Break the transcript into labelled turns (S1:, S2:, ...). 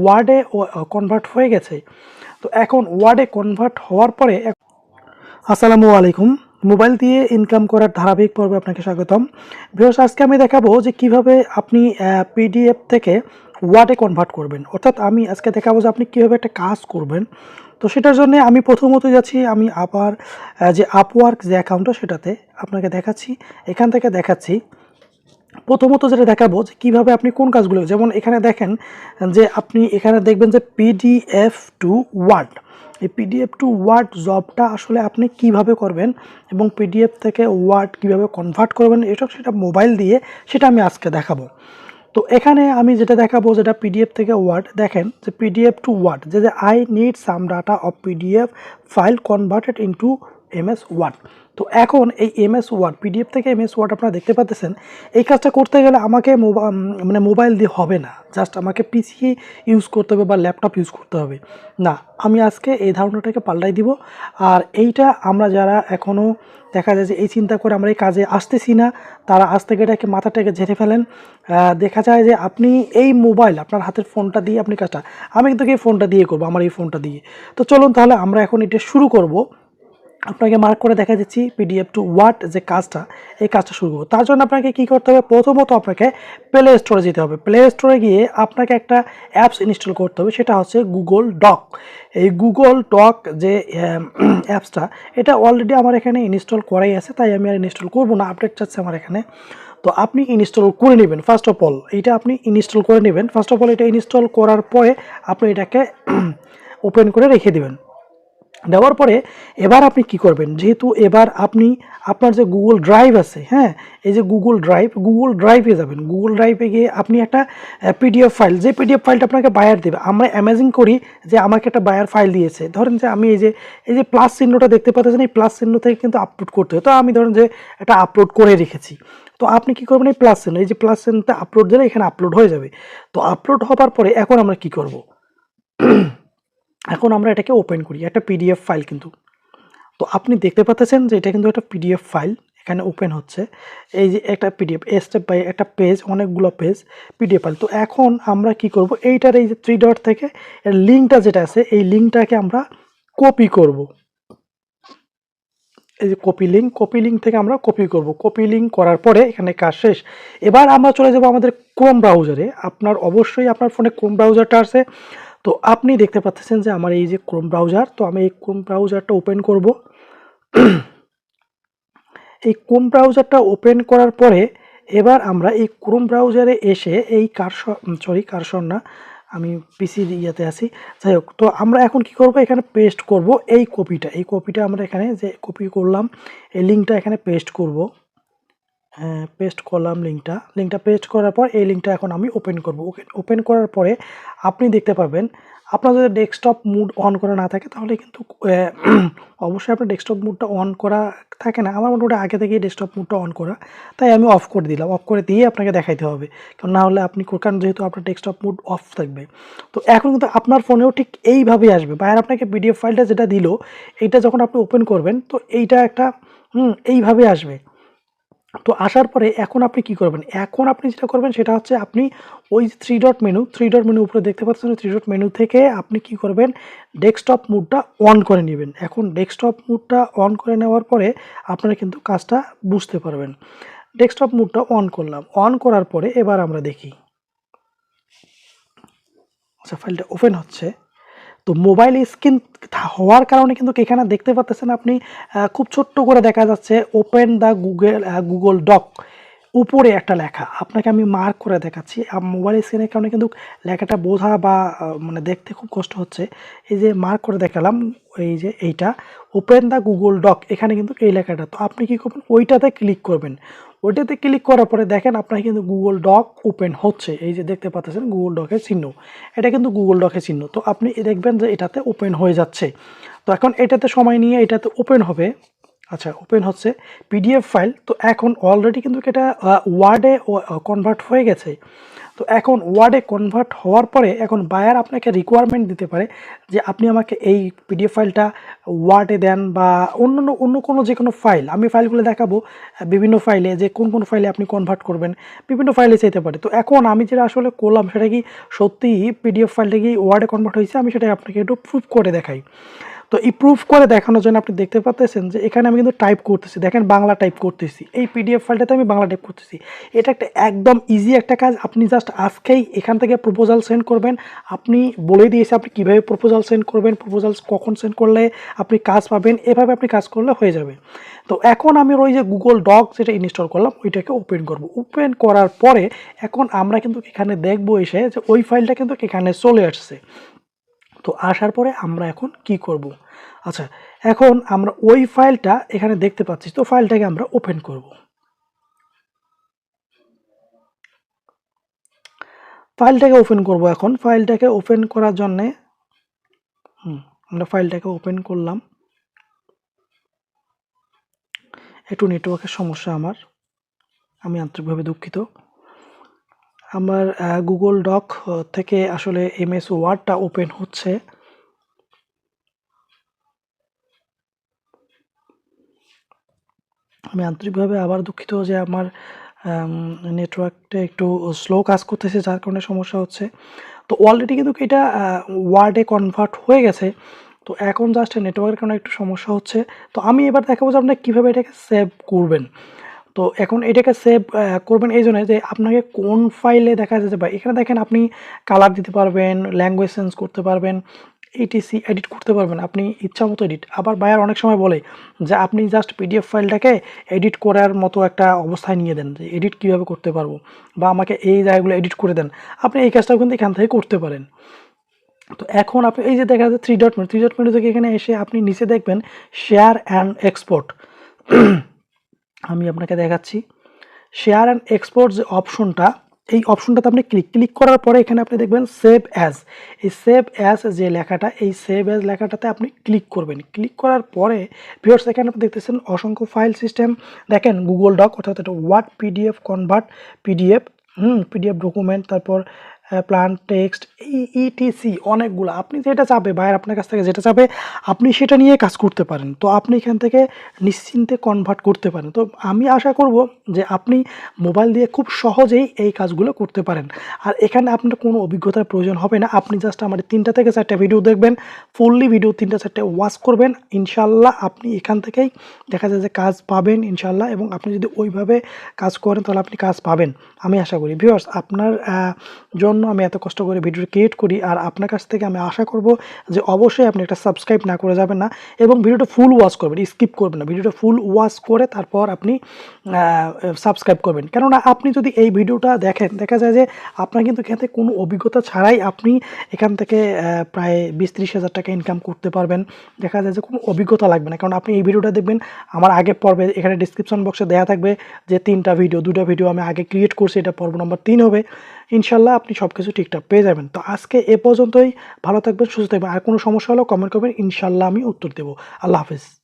S1: ওয়ার্ডে কনভার্ট হয়ে গেছে। তো এখন ওয়ার্ডে কনভার্ট হওয়ার পরে আসসালামু আলাইকুম, মোবাইল দিয়ে ইনকাম করার ধারাবাহিক পর্বে আপনাকে স্বাগতম। ভিউয়ার্স, আজকে আমি দেখাবো যে কিভাবে আপনি পিডিএফ থেকে ওয়ার্ডে কনভার্ট করবেন। অর্থাৎ আমি আজকে দেখাবো যে আপনি কীভাবে একটা কাজ করবেন। তো সেটার জন্য আমি প্রথমত যাচ্ছি, আমি আবার যে আপওয়ার্ক যে অ্যাকাউন্টটা সেটাতে আপনাকে দেখাচ্ছি। এখান থেকে দেখাচ্ছি প্রথমত যেটা দেখাবো যে কীভাবে আপনি কোন কাজগুলো, যেমন এখানে দেখেন যে আপনি এখানে দেখবেন যে পিডিএফ টু ওয়ার্ড। এই পিডিএফ টু ওয়ার্ড জবটা আসলে আপনি কিভাবে করবেন এবং পিডিএফ থেকে ওয়ার্ড কিভাবে কনভার্ট করবেন সেটা মোবাইল দিয়ে, সেটা আমি আজকে দেখাবো। তো এখানে আমি যেটা দেখাবো, যেটা পিডিএফ থেকে ওয়ার্ড, দেখেন যে পিডিএফ টু ওয়ার্ড, যে I need some data of PDF file converted into MS Word. তো এখন এই এমএস ওয়ার্ড, পিডিএফ থেকে এমএস ওয়ার্ড আপনারা দেখতে পাচ্ছেন। এই কাজটা করতে গেলে আমাকে মোবাইল দিয়ে হবে না, জাস্ট আমাকে পিসি ইউজ করতে হবে বা ল্যাপটপ ইউজ করতে হবে না। আমি আজকে এই ধারণাটাকে পাল্টাই দিব। আর এইটা আমরা যারা এখনও দেখা যায় যে এই চিন্তা করে আমরা এই কাজে আসতেছি না, তারা আজ থেকে এটাকে মাথাটাকে ঝেড়ে ফেলেন। দেখা যায় যে আপনি এই মোবাইল, আপনার হাতের ফোনটা দিয়ে আপনি কাজটা, আমি কিন্তু এই ফোনটা দিয়ে করবো, আমার এই ফোনটা দিয়ে। তো চলুন তাহলে আমরা এখন এটা শুরু করব। আপনাকে মার্ক করে দেখা যাচ্ছি পিডিএফ টু ওয়ার্ড যে কাজটা, এই কাজটা শুরু করবো। তার জন্য আপনাকে কী করতে হবে, প্রথমত আপনাকে প্লে স্টোরে যেতে হবে। প্লে স্টোরে গিয়ে আপনাকে একটা অ্যাপস ইনস্টল করতে হবে, সেটা হচ্ছে গুগল ডক। এই গুগল ডক যে অ্যাপসটা, এটা অলরেডি আমার এখানে ইনস্টল করাই আছে, তাই আমি আর ইনস্টল করবো না, আপডেট চাচ্ছে আমার এখানে। তো আপনি ইনস্টল করে নেবেন ফার্স্ট অফ অল, এইটা আপনি ইনস্টল করে নেবেন। ফার্স্ট অফ অল এটা ইনস্টল করার পরে আপনি এটাকে ওপেন করে রেখে দেবেন। দেওয়ার পরে এবার আপনি কি করবেন, যেহেতু এবার আপনি আপনার যে গুগল ড্রাইভ আছে, হ্যাঁ, এই যে গুগল ড্রাইভে যাবেন। গুগল ড্রাইভে গিয়ে আপনি একটা পিডিএফ ফাইল, যে পিডিএফ ফাইলটা আপনাকে বায়ার দেবে, আমরা অ্যামাজিং করি যে আমাকে একটা বায়ার ফাইল দিয়েছে। ধরেন যে আমি এই যে প্লাস চিহ্নটা দেখতে পাচ্ছেন, এই প্লাস চিহ্ন থেকে কিন্তু আপলোড করতে হয়। তো আমি ধরেন যে এটা আপলোড করে রেখেছি। তো আপনি কি করবেন, এই প্লাস চিহ্ন, এই যে প্লাস চিহ্নটা আপলোড দিলে এখানে আপলোড হয়ে যাবে। তো আপলোড হওয়ার পরে এখন আমরা কি করব, এখন আমরা এটাকে ওপেন করি, একটা পিডিএফ ফাইল কিন্তু। তো আপনি দেখতে পাচ্ছেন যে এটা কিন্তু একটা পিডিএফ ফাইল এখানে ওপেন হচ্ছে। এই যে একটা পিডিএফ স্টেপ বাই একটা পেজ, অনেকগুলো পেজ পিডিএফ ফাইল। তো এখন আমরা কি করব, এইটার এই যে 3 ডট থেকে এর লিঙ্কটা যেটা আছে, এই লিঙ্কটাকে আমরা কপি করব। এই যে কপি লিঙ্ক থেকে আমরা কপি করব। কপি লিঙ্ক করার পরে এখানে কাজ শেষ। এবার আমরা চলে যাব আমাদের ক্রোম ব্রাউজারে। আপনার অবশ্যই আপনার ফোনে ক্রোম ব্রাউজারটা আছে। তো আপনি দেখতে পাচ্ছেন যে আমার এই যে ক্রোম ব্রাউজার, তো আমি এই ক্রোম ব্রাউজারটা ওপেন করব। এই ক্রোম ব্রাউজারটা ওপেন করার পরে এবার আমরা এই ক্রোম ব্রাউজারে এসে এই কারসর না, আমি পিসি ইয়াতে আছি, যাই হোক। তো আমরা এখন কি করব, এখানে পেস্ট করব এই কপিটা আমরা এখানে যে কপি করলাম, এই লিঙ্কটা এখানে পেস্ট করব। পেস্ট করলাম লিঙ্কটা পেস্ট করার পর এই লিঙ্কটা এখন আমি ওপেন করব। ওপেন করার পরে আপনি দেখতে পাবেন, আপনার যদি ডেস্কটপ মুড অন করা না থাকে তাহলে কিন্তু অবশ্যই আপনার ডেস্কটপ মুডটা অন করা থাকে না। আমার মোটামুটি আগে থেকেই ডেস্কটপ মুডটা অন করা, তাই আমি অফ করে দিলাম। অফ করে দিয়ে আপনাকে দেখাইতে হবে, কারণ না হলে আপনি, কারণ যেহেতু আপনার ডেস্কটপ মুড অফ থাকবে। তো এখন কিন্তু আপনার ফোনেও ঠিক এইভাবেই আসবে। বাইরে আপনাকে পিডিএফ ফাইলটা যেটা দিল, এইটা যখন আপনি ওপেন করবেন তো এইটা একটা এইভাবে আসবে। তো আসার পরে এখন আপনি কি করবেন, এখন আপনি যেটা করবেন সেটা হচ্ছে আপনি ওই যে থ্রি ডট মেনু উপরে দেখতে পাচ্ছেন, থ্রি ডট মেনু থেকে আপনি কি করবেন, ডেস্কটপ মুডটা অন করে নেবেন। এখন ডেস্কটপ মুডটা অন করে নেওয়ার পরে আপনারা কিন্তু কাজটা বুঝতে পারবেন। ডেস্কটপ মুডটা অন করলাম, অন করার পরে এবার আমরা দেখি, আচ্ছা ফাইলটা ওপেন হচ্ছে। তো মোবাইল স্ক্রিন হওয়ার কারণে কিন্তু এখানে দেখতে পাচ্ছেন আপনি খুব ছোট্ট করে দেখা যাচ্ছে ওপেন দ্য গুগল ডক, উপরে একটা লেখা। আপনাকে আমি মার্ক করে দেখাচ্ছি। মোবাইল স্ক্রিনের কারণে কিন্তু লেখাটা বোঝা বা মানে দেখতে খুব কষ্ট হচ্ছে। এই যে মার্ক করে দেখালাম, এই যে এইটা ওপেন দ্য গুগল ডক, এখানে কিন্তু এই লেখাটা। তো আপনি কী করবেন, ওইটাতে ক্লিক করবেন। ওইটাতে ক্লিক করার পরে দেখেন আপনার কিন্তু গুগল ডক ওপেন হচ্ছে। এই যে দেখতে পাচ্ছেন গুগল ডকের চিহ্ন, এটা কিন্তু গুগল ডকের চিহ্ন। তো আপনি দেখবেন যে এটাতে ওপেন হয়ে যাচ্ছে। তো এখন এটাতে সময় নিয়ে এটাতে ওপেন হবে। আচ্ছা, ওপেন হচ্ছে পিডিএফ ফাইল। তো এখন অলরেডি কিন্তু এটা ওয়ার্ডে কনভার্ট হয়ে গেছে। তো তো এখন ওয়ার্ডে কনভার্ট হওয়ার পরে এখন বায়ার আপনাকে রিকোয়ারমেন্ট দিতে পারে যে আপনি আমাকে এই পিডিএফ ফাইলটা ওয়ার্ডে দেন বা অন্য কোনো যে কোনো ফাইল, আমি ফাইলগুলো দেখাবো বিভিন্ন ফাইলে যে কোন কোন ফাইলে আপনি কনভার্ট করবেন, বিভিন্ন ফাইলে চাইতে পারে। তো এখন আমি যেটা আসলে করলাম সেটা কি সত্যিই পিডিএফ ফাইলটা কি ওয়ার্ডে কনভার্ট হয়েছে, আমি সেটা আপনাকে একটু প্রুফ করে দেখাই। তো এই প্রুফ করে দেখানোর জন্য আপনি দেখতে পাচ্ছেন যে এখানে আমি কিন্তু টাইপ করতেছি, দেখেন বাংলা টাইপ করতেছি, এই পিডিএফ ফাইলটাতে আমি বাংলা টাইপ করতেছি। এটা একটা একদম ইজি একটা কাজ। আপনি জাস্ট আজকেই এখান থেকে প্রপোজাল সেন্ড করবেন। আপনি বলে দিয়েছে আপনি কীভাবে প্রপোজাল সেন্ড করবেন, প্রপোজাল কখন সেন্ড করলে আপনি কাজ পাবেন, এভাবে আপনি কাজ করলে হয়ে যাবে। তো এখন আমি ওই যে গুগল ডক যেটা ইনস্টল করলাম ওইটাকে ওপেন করব। ওপেন করার পরে এখন আমরা কিন্তু এখানে দেখবো এসে যে ওই ফাইলটা কিন্তু এখানে চলে আসছে। তো আসার পরে আমরা এখন কি করব? আচ্ছা, এখন আমরা ওই ফাইলটা এখানে দেখতে পাচ্ছি, তো ফাইলটাকে আমরা ওপেন করব। ফাইলটাকে ওপেন করব। এখন ফাইলটাকে ওপেন করার জন্যে আমরা ফাইলটাকে ওপেন করলাম। একটু নেটওয়ার্কের সমস্যা আমার, আমি আন্তরিকভাবে দুঃখিত। আমার গুগল ডক থেকে আসলে এমএস ওয়ার্ডটা ওপেন হচ্ছে। আমি আন্তরিকভাবে আবার দুঃখিত যে আমার নেটওয়ার্কটা একটু স্লো কাজ করতেছে, যার কারণে সমস্যা হচ্ছে। তো অলরেডি কিন্তু এটা ওয়ার্ডে কনভার্ট হয়ে গেছে। তো এখন জাস্ট নেটওয়ার্কের কারণে একটু সমস্যা হচ্ছে। তো আমি এবার দেখাবো যে আপনারা কীভাবে এটাকে সেভ করবেন। তো এখন এটাকে সেভ করবেন এই জন্য যে আপনাকে কোন ফাইলে দেখা যেতে পারে, এখানে দেখেন আপনি কালার দিতে পারবেন, ল্যাঙ্গুয়েজ চেঞ্জ করতে পারবেন, ইটিসি এডিট করতে পারবেন আপনি ইচ্ছা মতো এডিট। আবার বায়ার অনেক সময় বলে যে আপনি জাস্ট পিডিএফ ফাইলটাকে এডিট করার মতো একটা অবস্থায় নিয়ে দেন, যে এডিট কীভাবে করতে পারবো বা আমাকে এই জায়গাগুলো এডিট করে দেন। আপনি এই কাজটাও কিন্তু এখান থেকে করতে পারেন। তো এখন আপনি এই যে দেখা যাচ্ছে থ্রি ডট মেনু থেকে এখানে এসে আপনি নিচে দেখবেন শেয়ার অ্যান্ড এক্সপোর্ট। আমি আপনাকে দেখাচ্ছি শেয়ার অ্যান্ড এক্সপোর্ট যে অপশনটা, এই অপশনটাতে আপনি ক্লিক করার পরে এখানে আপনি দেখবেন সেভ অ্যাজ। এই সেভ অ্যাজ যে লেখাটা, এই সেভ অ্যাজ লেখাটাতে আপনি ক্লিক করবেন। ক্লিক করার পরে ভিউয়ার্স এখানে আপনি দেখতেছেন অসংখ্য ফাইল সিস্টেম, দেখেন গুগল ডক অর্থাৎ এটা Word, PDF convert, PDF PDF document, তারপর প্লান টেক্সট, ইটিসি অনেকগুলো। আপনি যেটা চাবে বাইরে আপনার কাছ থেকে যেটা চাবে আপনি সেটা নিয়ে কাজ করতে পারেন। তো আপনি এখান থেকে নিশ্চিন্তে কনভার্ট করতে পারেন। তো আমি আশা করব যে আপনি মোবাইল দিয়ে খুব সহজেই এই কাজগুলো করতে পারেন। আর এখানে আপনার কোনো অভিজ্ঞতার প্রয়োজন হবে না। আপনি জাস্ট আমার 3টা থেকে 4টা ভিডিও দেখবেন, ফুললি ভিডিও 3টা 4টা ওয়াচ করবেন, ইনশাল্লাহ আপনি এখান থেকেই দেখা যায় যে কাজ পাবেন ইনশাল্লাহ। এবং আপনি যদি ওইভাবে কাজ করেন তাহলে আপনি কাজ পাবেন আমি আশা করি। ভিউয়ার্স আপনার জন্য আমি এত কষ্ট করে ভিডিও ক্রিয়েট করি, আর আপনার কাছ থেকে আমি আশা করব যে অবশ্যই আপনি একটা সাবস্ক্রাইব না করে যাবেন না এবং ভিডিওটা ফুল ওয়াচ করবেন, স্কিপ করবেন না। ভিডিওটা ফুল ওয়াচ করে তারপর আপনি সাবস্ক্রাইব করবেন। কেননা আপনি যদি এই ভিডিওটা দেখেন, দেখা যায় যে আপনার কিন্তু এখান থেকে কোনো অভিজ্ঞতা ছাড়াই আপনি এখান থেকে প্রায় 20-30 হাজার টাকা ইনকাম করতে পারবেন। দেখা যায় যে কোনো অভিজ্ঞতা লাগবে না, কারণ আপনি এই ভিডিওটা দেখবেন আমার আগের পর্বে এখানে ডিসক্রিপশন বক্সে দেওয়া থাকবে যে 3টা ভিডিও, 2টা ভিডিও আমি আগে ক্রিয়েট করছি, এটা পর্ব নম্বর 3 হবে। ইনশাল্লাহ আপনি সব কিছু ঠিকঠাক পেয়ে যাবেন। তো আজকে এ পর্যন্তই, ভালো থাকবেন, সুস্থ থাকবেন। আর কোনো সমস্যা হলেও কমেন্ট করবেন, ইনশাল্লাহ আমি উত্তর দেবো। আল্লাহ হাফেজ।